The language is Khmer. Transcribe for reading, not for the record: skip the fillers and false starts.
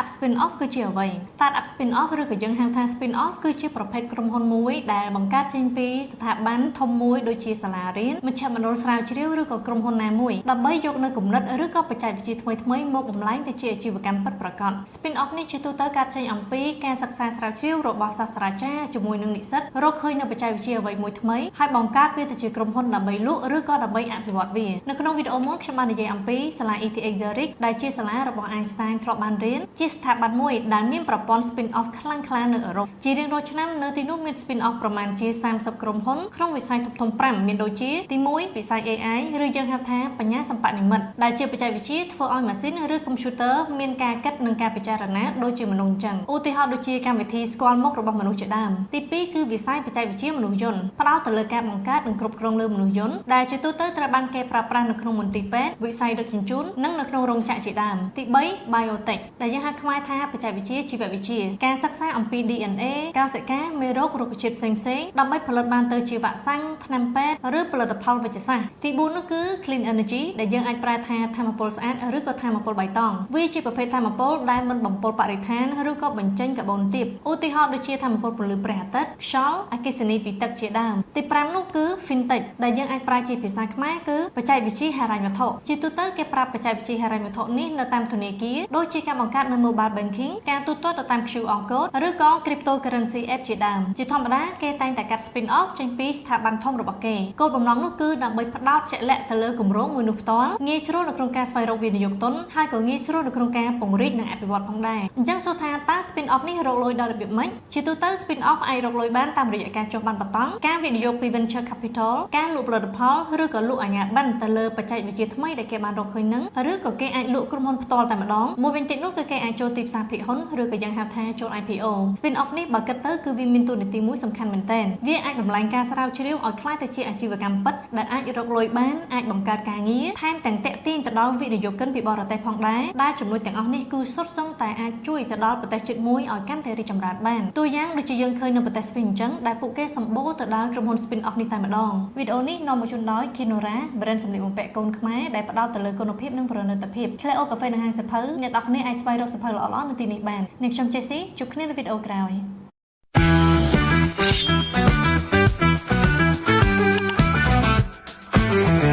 up spin off គឺជាអ្វី start up spin off ឬក៏យើងហៅថា spin off គឺជាប្រភេទក្រុមហ៊ុនមួយដែលបង្កើតចេញពីស្ថាប័នធំមួយដូចជាសាលារៀនមជ្ឈមណ្ឌលស្រាវជ្រាវឬក៏ក្រុមហ៊ុនណាមួយដើម្បីយកនៅគំនិតឬក៏បច្ចេកវិទ្យាថ្មីៗមកបំលែងទៅជាអាជីវកម្មពិតប្រាកដ spin off នេះជាទូទៅកើតចេញអំពីការសិក្សាស្រាវជ្រាវរបស់សាស្ត្រាចារ្យជាមួយនឹងនិស្សិតរកឃើញនៅបច្ចេកវិទ្យាអ្វីមួយថ្មីហើយបង្កើតវាទៅជាក្រុមហ៊ុនដើម្បីលក់ឬក៏ដើម្បីអភិវឌ្ឍវានៅក្នុងវីដេអូមុនខ្ញុំបាននិយាយអំពីសាលា ETH Zurich ដែលជាសាលារបស់ Einstein ធ្លាប់បានរៀនជាស្ថាប័នមួយដែលមានប្រព័ន្ធ spin off ខ្លាំងក្លានៅអឺរ៉ុបជារៀងរាល់ឆ្នាំនៅទីនោះមាន spin off ប្រមាណជា30ក្រុមហ៊ុនក្នុងវិស័យធំៗ5មានដូចជាទី1វិស័យ AI ឬយើងហៅថាបញ្ញាសិប្បនិម្មិតដែលជាបច្ចេកវិទ្យាធ្វើឲ្យម៉ាស៊ីនឬកុំព្យូទ័រមានការគិតនិងការពិចារណាដូចជាមនុស្សអញ្ចឹងឧទាហរណ៍ដូចជាកម្មវិធីស្គាល់មុខរបស់មនុស្សជាដើមទី2គឺវិស័យបច្ចេកវិទ្យាមនុស្សយន្តផ្ដោតទៅលើការបង្កើតនិងគ្រប់គ្រងលើមនុស្សយន្តដែលជាទូទៅត្រូវបានគេប្រើប្រាស់នៅក្នុងមន្ទីរពេទ្យវិស័យដឹកជញ្ជូននិងនៅក្នុងរោងចក្រជាដើមទី3 Biotech ដែលយើងហៅខ្មែរថាបច្ចេកវិទ្យាជីវវិទ្យាការសិក្សាអំពី DNA កោសិកាមេរោគរុក្ខជាតិផ្សេងៗដើម្បីផលិតបានទៅជាវ៉ាក់សាំងថ្នាំពេទ្យឬផលិតផលវេជ្ជសាស្ត្រទី4នោះគឺ Clean Energy ដែលយើងអាចប្រែថាថាមពលស្អាតឬក៏ថាមពលបៃតងវាជាប្រភេទថាមពលដែលមិនបំពុលបរិស្ថានឬក៏បញ្ចេញកាបូនទាបឧទាហរណ៍ដូចជាថាមពលពន្លឺព្រះអាទិត្យខ្យល់អគ្គិសនីពីទឹកជាដើមទី5នោះគឺ FinTech ដែលយើងអាចប្រែជាភាសាខ្មែរគឺបច្ចេកវិទ្យាហិរញ្ញវត្ថុជាទូទៅគេប្រាប់បច្ចេកវិទ្យាហិរញ្ញវត្ថុនេះនៅតាមធនាគារដូចជាការបង្កើតនៅ Mobile Banking ការទូទាត់ទៅតាម QR Code ឬក៏ Cryptocurrency App ជាដើមជាធម្មតាគេតែងតែកាត់ spin off ចេញពីស្ថាប័នធំរបស់គេគោលបំណងនោះគឺដើម្បីផ្ដោតជាក់លាក់ទៅលើគម្រោងមួយនោះផ្ទាល់ងាយស្រួលនៅក្នុងការស្វែងរកវិនិយោគទុនហើយក៏ងាយស្រួលនៅក្នុងការពង្រីកនិងអភិវឌ្ឍផងដែរអញ្ចឹងសួរថាតើ spin off នេះរកលុយដោយរបៀបម៉េចជាទូទៅ spin off អាចរកលុយបានតាមរយៈការចុះបានបតង់ការវិនិយោគពី venture capital ការលក់ផលិតផលឬក៏លក់អាជ្ញាប័ណ្ណទៅលើបច្ចេកវិទ្យាថ្មីដែលគេបានរកឃើញនឹងឬក៏គេអាចលក់ក្រុមហ៊ុនផ្ទាល់តែម្ដងមួយវិញទៀតនោះគឺគេអាចចូលទីផ្សារភាគហ៊ុនឬក៏យ៉ាងហៅថាចូល IPO spin off នេះបើគិតទៅគឺវាមានតួនាទីមួយសំខាន់មែនទែនវាអាចបំលែងការស្រាវជ្រាវឲ្យក្លាយទៅជាអាជីវកម្មពិតដែលអាចរកលុយបានអាចបង្កើតការងារថែមទាំងតាក់ទាញទៅដល់វិនិយោគិនពីបរទេសផងដែរដែលចំណុចទាំងអស់នេះគឺសុទ្ធសឹងតែអាចជួយទៅដល់ប្រទេសជាតិមួយឲ្យកាន់តែរីកចម្រើនបានតួយ៉ាងដូចជាយើងឃើញនៅប្រទេសស្វីសអញ្ចឹងដែលពួកគេសម្បូរទៅដោយក្រុមហ៊ុន spin off នេះតែម្ដងវីដេអូនេះនាំមកជូនដោយ Kinora brand សម្លៀកបំពាក់កូនខ្មែរដែលផ្ដោតទៅលើគុណភាពនិងប្រណិតភាព Cleo Cafe នៅហាងសៀវភៅអ្នកនរគ្នាអាចស្វែងរកសៀវភៅល្អៗនៅទីនេះបាននាងខ្ញុំ Jessie ជួបគ្នានៅវីដេអូក្រោយ